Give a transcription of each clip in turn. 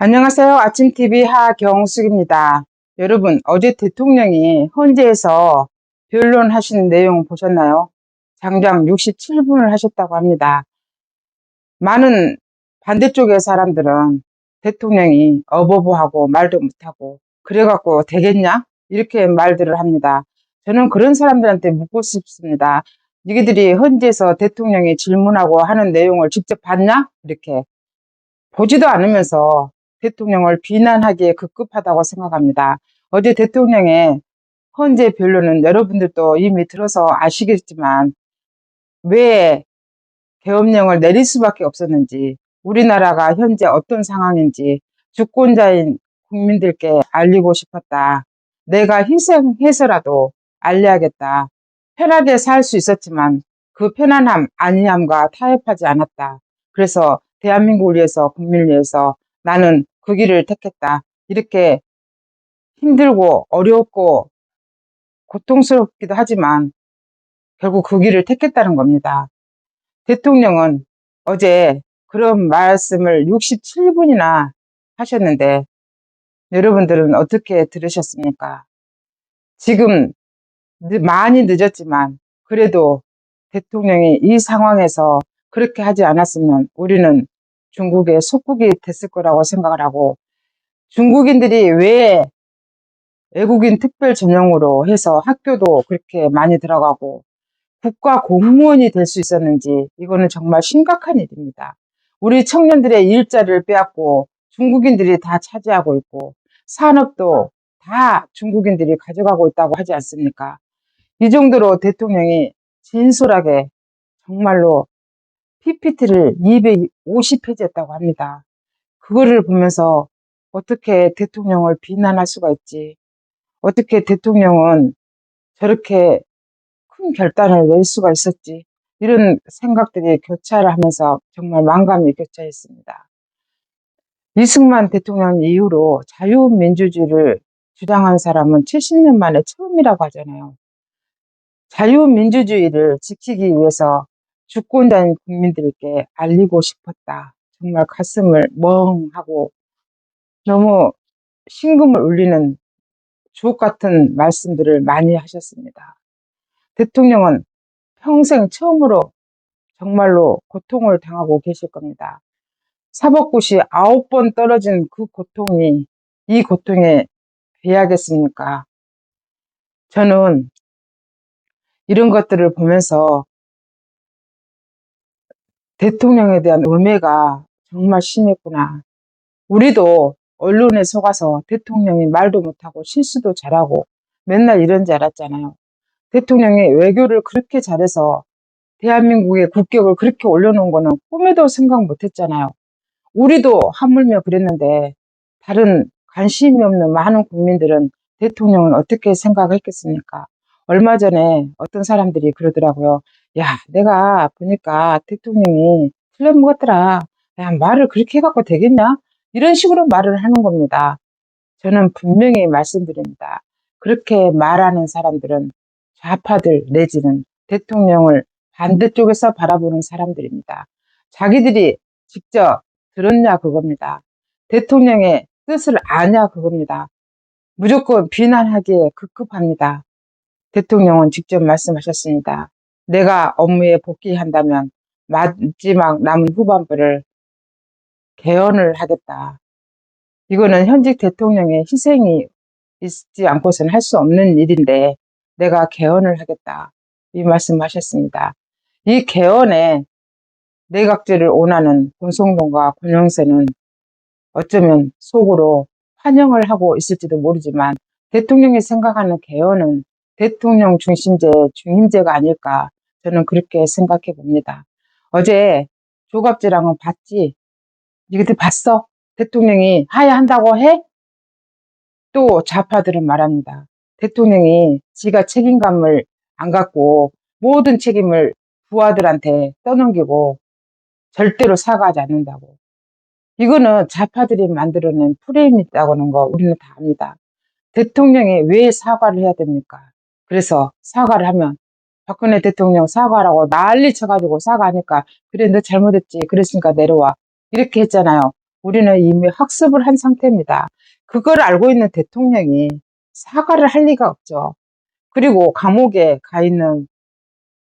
안녕하세요. 아침TV 하경숙입니다. 여러분, 어제 대통령이 헌재에서 변론하신 내용 보셨나요? 장장 67분을 하셨다고 합니다. 많은 반대쪽의 사람들은 대통령이 어버버하고 말도 못하고 그래갖고 되겠냐? 이렇게 말들을 합니다. 저는 그런 사람들한테 묻고 싶습니다. 니희들이 헌재에서 대통령이 질문하고 하는 내용을 직접 봤냐? 이렇게. 보지도 않으면서 대통령을 비난하기에 급급하다고 생각합니다. 어제 대통령의 헌재 변론은 여러분들도 이미 들어서 아시겠지만 왜 계엄령을 내릴 수밖에 없었는지, 우리나라가 현재 어떤 상황인지 주권자인 국민들께 알리고 싶었다. 내가 희생해서라도 알려야겠다. 편하게 살 수 있었지만 그 편안함, 안위함과 타협하지 않았다. 그래서 대한민국을 위해서, 국민을 위해서 나는 그 길을 택했다. 이렇게 힘들고 어렵고 고통스럽기도 하지만 결국 그 길을 택했다는 겁니다. 대통령은 어제 그런 말씀을 67분이나 하셨는데 여러분들은 어떻게 들으셨습니까? 지금 많이 늦었지만 그래도 대통령이 이 상황에서 그렇게 하지 않았으면 우리는 중국의 속국이 됐을 거라고 생각을 하고, 중국인들이 왜 외국인 특별 전형으로 해서 학교도 그렇게 많이 들어가고 국가 공무원이 될 수 있었는지, 이거는 정말 심각한 일입니다. 우리 청년들의 일자리를 빼앗고 중국인들이 다 차지하고 있고 산업도 다 중국인들이 가져가고 있다고 하지 않습니까? 이 정도로 대통령이 진솔하게 정말로 PPT를 250페이지 했다고 합니다. 그거를 보면서 어떻게 대통령을 비난할 수가 있지? 어떻게 대통령은 저렇게 큰 결단을 낼 수가 있었지? 이런 생각들이 교차를 하면서 정말 만감이 교차했습니다. 이승만 대통령 이후로 자유민주주의를 주장한 사람은 70년 만에 처음이라고 하잖아요. 자유민주주의를 지키기 위해서 주권자인 국민들께 알리고 싶었다. 정말 가슴을 멍하고 너무 심금을 울리는 주옥 같은 말씀들을 많이 하셨습니다. 대통령은 평생 처음으로 정말로 고통을 당하고 계실 겁니다. 사법고시 9번 떨어진 그 고통이 이 고통에 비하겠습니까? 저는 이런 것들을 보면서 대통령에 대한 음해가 정말 심했구나. 우리도 언론에 속아서 대통령이 말도 못하고 실수도 잘하고 맨날 이런 줄 알았잖아요. 대통령이 외교를 그렇게 잘해서 대한민국의 국격을 그렇게 올려놓은 거는 꿈에도 생각 못했잖아요. 우리도 하물며 그랬는데 다른 관심이 없는 많은 국민들은 대통령은 어떻게 생각했겠습니까? 얼마 전에 어떤 사람들이 그러더라고요. 야, 내가 보니까 대통령이 틀려먹었더라. 야, 말을 그렇게 해갖고 되겠냐? 이런 식으로 말을 하는 겁니다. 저는 분명히 말씀드립니다. 그렇게 말하는 사람들은 좌파들 내지는 대통령을 반대쪽에서 바라보는 사람들입니다. 자기들이 직접 들었냐 그겁니다. 대통령의 뜻을 아냐 그겁니다. 무조건 비난하기에 급급합니다. 대통령은 직접 말씀하셨습니다. 내가 업무에 복귀한다면 마지막 남은 후반부를 개헌을 하겠다. 이거는 현직 대통령의 희생이 있지 않고서는 할 수 없는 일인데 내가 개헌을 하겠다. 이 말씀하셨습니다. 이 개헌에 내각제를 원하는 권성동과 권영세는 어쩌면 속으로 환영을 하고 있을지도 모르지만 대통령이 생각하는 개헌은 대통령 중심제의 중임제가 아닐까, 저는 그렇게 생각해 봅니다. 어제 조갑지랑은 봤지? 니들 봤어? 대통령이 하야한다고 해? 또 좌파들은 말합니다. 대통령이 지가 책임감을 안 갖고 모든 책임을 부하들한테 떠넘기고 절대로 사과하지 않는다고. 이거는 좌파들이 만들어낸 프레임이라고 하는 거 우리는 다 압니다. 대통령이 왜 사과를 해야 됩니까? 그래서 사과를 하면 박근혜 대통령 사과라고 난리 쳐가지고 사과하니까 그래 너 잘못했지 그랬으니까 내려와 이렇게 했잖아요. 우리는 이미 학습을 한 상태입니다. 그걸 알고 있는 대통령이 사과를 할 리가 없죠. 그리고 감옥에 가 있는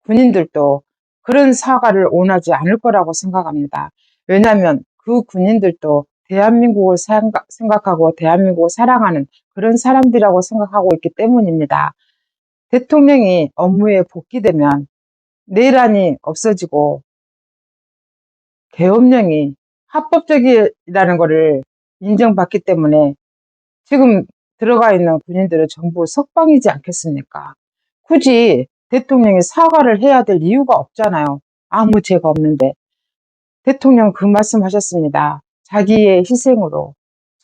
군인들도 그런 사과를 원하지 않을 거라고 생각합니다. 왜냐하면 그 군인들도 대한민국을 생각하고 대한민국을 사랑하는 그런 사람들이라고 생각하고 있기 때문입니다. 대통령이 업무에 복귀되면 내란이 없어지고 계엄령이 합법적이라는 것을 인정받기 때문에 지금 들어가 있는 군인들은 전부 석방이지 않겠습니까? 굳이 대통령이 사과를 해야 될 이유가 없잖아요. 아무 죄가 없는데. 대통령 그 말씀하셨습니다. 자기의 희생으로,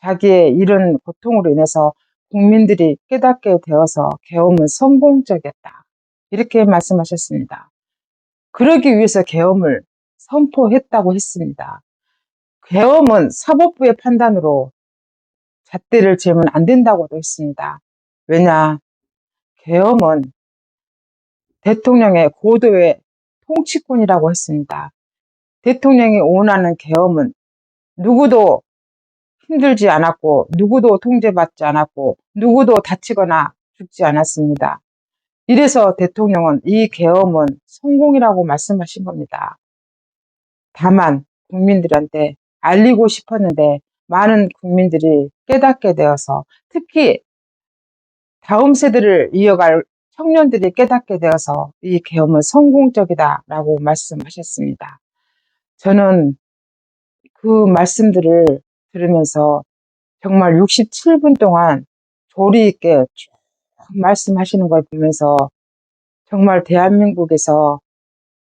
자기의 이런 고통으로 인해서 국민들이 깨닫게 되어서 계엄은 성공적이었다. 이렇게 말씀하셨습니다. 그러기 위해서 계엄을 선포했다고 했습니다. 계엄은 사법부의 판단으로 잣대를 재면 안 된다고도 했습니다. 왜냐, 계엄은 대통령의 고도의 통치권이라고 했습니다. 대통령이 원하는 계엄은 누구도 힘들지 않았고, 누구도 통제받지 않았고, 누구도 다치거나 죽지 않았습니다. 이래서 대통령은 이 계엄은 성공이라고 말씀하신 겁니다. 다만 국민들한테 알리고 싶었는데 많은 국민들이 깨닫게 되어서, 특히 다음 세대를 이어갈 청년들이 깨닫게 되어서 이 계엄은 성공적이다라고 말씀하셨습니다. 저는 그 말씀들을 들으면서 정말 67분 동안 조리 있게 쭉 말씀하시는 걸 보면서 정말 대한민국에서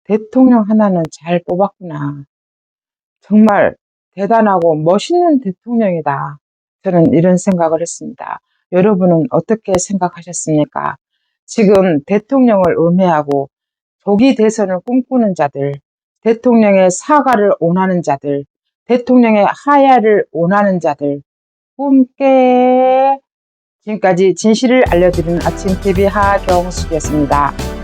대통령 하나는 잘 뽑았구나. 정말 대단하고 멋있는 대통령이다. 저는 이런 생각을 했습니다. 여러분은 어떻게 생각하셨습니까? 지금 대통령을 음해하고 조기 대선을 꿈꾸는 자들, 대통령의 사과를 원하는 자들, 대통령의 하야를 원하는 자들, 꿈깨. 지금까지 진실을 알려드리는 아침 TV 하경숙이었습니다.